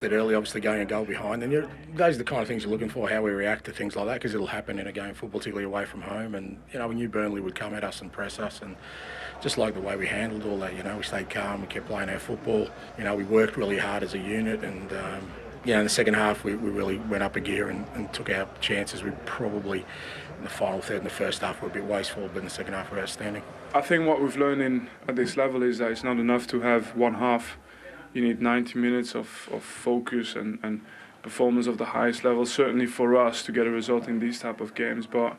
That early, obviously going a goal behind, and those are the kind of things you're looking for, how we react to things like that, because it'll happen in a game of football, particularly away from home. And we knew Burnley would come at us and press us, and just like the way we handled all that, we stayed calm, we kept playing our football. We worked really hard as a unit, and in the second half we really went up a gear and took our chances. We probably in the final third and the first half were a bit wasteful, but in the second half were outstanding. I think what we've learned at this level is that it's not enough to have one half. You need 90 minutes of focus and performance of the highest level, certainly for us to get a result in these type of games. But,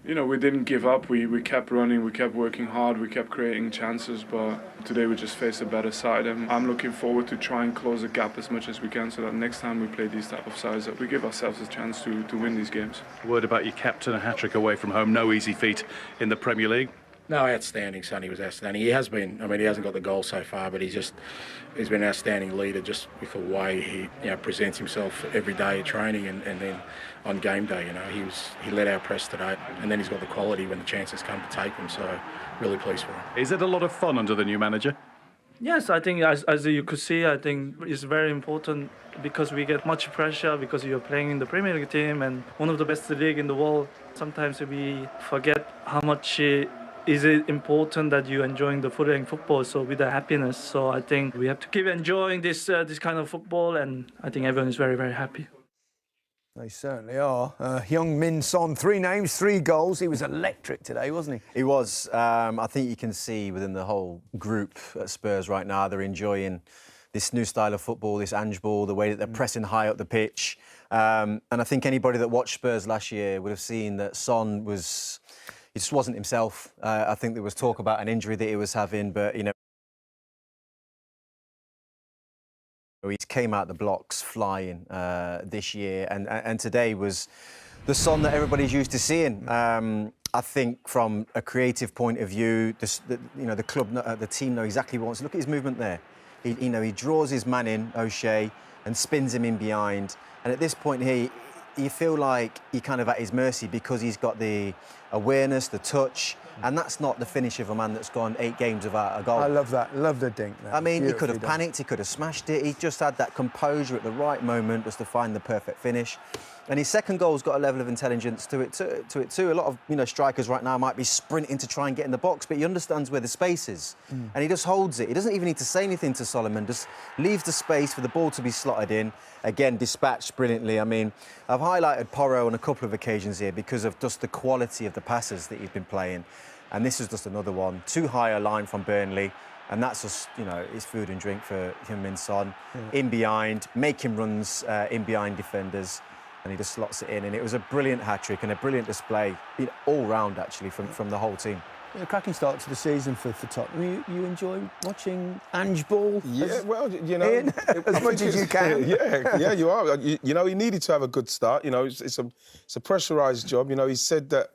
we didn't give up. We kept running, we kept working hard, we kept creating chances. But today we just faced a better side. And I'm looking forward to try and close the gap as much as we can so that next time we play these type of sides, that we give ourselves a chance to win these games. Word about your captain, a hat-trick away from home. No easy feat in the Premier League. No, outstanding, Sonny was outstanding. He has been. He hasn't got the goal so far, but he's been an outstanding leader just with the way he presents himself every day at training and then on game day. He led our press today, and then he's got the quality when the chances come to take them. So really pleased for him. Is it a lot of fun under the new manager? Yes, I think as you could see, I think it's very important because we get much pressure because you're playing in the Premier League team and one of the best league in the world. Sometimes we forget how much is it important that you're enjoying the football, so with the happiness. So I think we have to keep enjoying this kind of football, and I think everyone is very, very happy. They certainly are. Heung-min Son, 3 names, 3 goals. He was electric today, wasn't he? He was. I think you can see within the whole group at Spurs right now, they're enjoying this new style of football, this Ange ball, the way that they're pressing high up the pitch. And I think anybody that watched Spurs last year would have seen that Son was... He just wasn't himself. I think there was talk about an injury that he was having, but, he came out the blocks flying this year, and today was the Son that everybody's used to seeing. I think from a creative point of view, the club, the team know exactly what wants. Look at his movement there. He draws his man in, O'Shea, and spins him in behind. And at this point here, you feel like you're kind of at his mercy because he's got the awareness, the touch, and that's not the finish of a man that's gone 8 games without a goal. I love that. Love the dink. He could have panicked, he could have smashed it. He just had that composure at the right moment just to find the perfect finish. And his second goal's got a level of intelligence to it too. A lot of strikers right now might be sprinting to try and get in the box, but he understands where the space is, and he just holds it. He doesn't even need to say anything to Solomon. Just leaves the space for the ball to be slotted in. Again, dispatched brilliantly. I've highlighted Porro on a couple of occasions here because of just the quality of the passes that he's been playing, and this is just another one. Too high a line from Burnley. And that's just, it's food and drink for Heung-min Son. In behind, making runs in behind defenders. And he just slots it in. And it was a brilliant hat-trick and a brilliant display, all round, actually, from the whole team. A cracking start to the season for Tottenham. You enjoy watching Ange ball? Yeah, Ian, as much as you can. Yeah, you are. He needed to have a good start. It's a pressurised job. He said that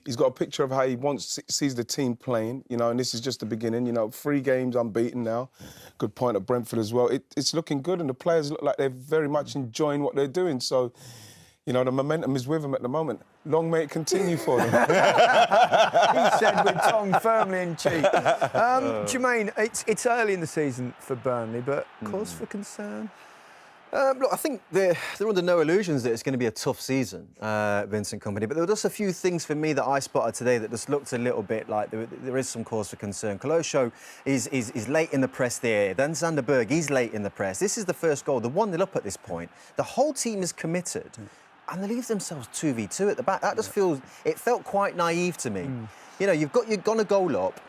he's got a picture of how he sees the team playing, and this is just the beginning. 3 games unbeaten now. Good point at Brentford as well. It's looking good, and the players look like they're very much enjoying what they're doing. So, the momentum is with them at the moment. Long may it continue for them. He said with tongue firmly in cheek. Jermaine, it's early in the season for Burnley, but cause for concern? Look, I think they're under no illusions that it's going to be a tough season, Vincent Kompany. But there were just a few things for me that I spotted today that just looked a little bit like there is some cause for concern. Kolosho is late in the press there. Then Sander Berg, he's late in the press. This is the first goal, the 1-0 up at this point. The whole team is committed, and they leave themselves 2v2 at the back. That just it felt quite naive to me. You've gone a goal up.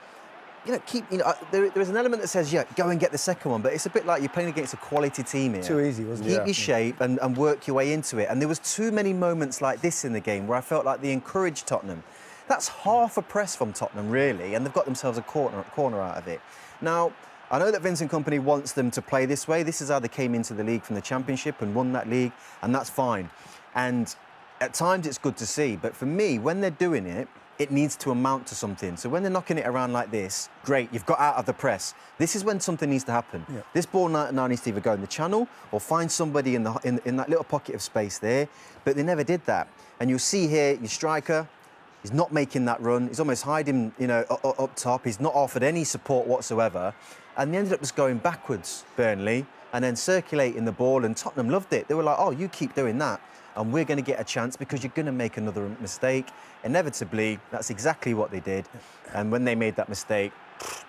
There is an element that says, go and get the second one, but it's a bit like you're playing against a quality team here. Too easy, wasn't it? Keep your shape and work your way into it. And there was too many moments like this in the game where I felt like they encouraged Tottenham. That's half a press from Tottenham, really, and they've got themselves a corner out of it. Now, I know that Vincent Kompany wants them to play this way. This is how they came into the league from the Championship and won that league, and that's fine. And at times it's good to see, but for me, when they're doing it, it needs to amount to something. So when they're knocking it around like this, great, you've got out of the press. This is when something needs to happen. Yeah. This ball now needs to either go in the channel or find somebody in that little pocket of space there, but they never did that. And you'll see here, your striker, he's not making that run. He's almost hiding, up top. He's not offered any support whatsoever. And they ended up just going backwards, Burnley, and then circulating the ball, and Tottenham loved it. They were like, oh, you keep doing that, and we're going to get a chance because you're going to make another mistake. Inevitably, that's exactly what they did. And when they made that mistake,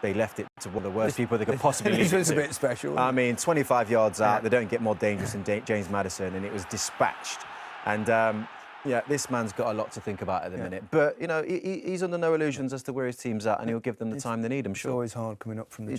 they left it to one of the worst people they could possibly leave This was it a to. bit special. I mean, 25 yards out, they don't get more dangerous than James Maddison, and it was dispatched. And yeah, this man's got a lot to think about at the minute. But, you know, he's under no illusions as to where his team's at, and he'll give them the time they need, I'm sure. It's always hard coming up from the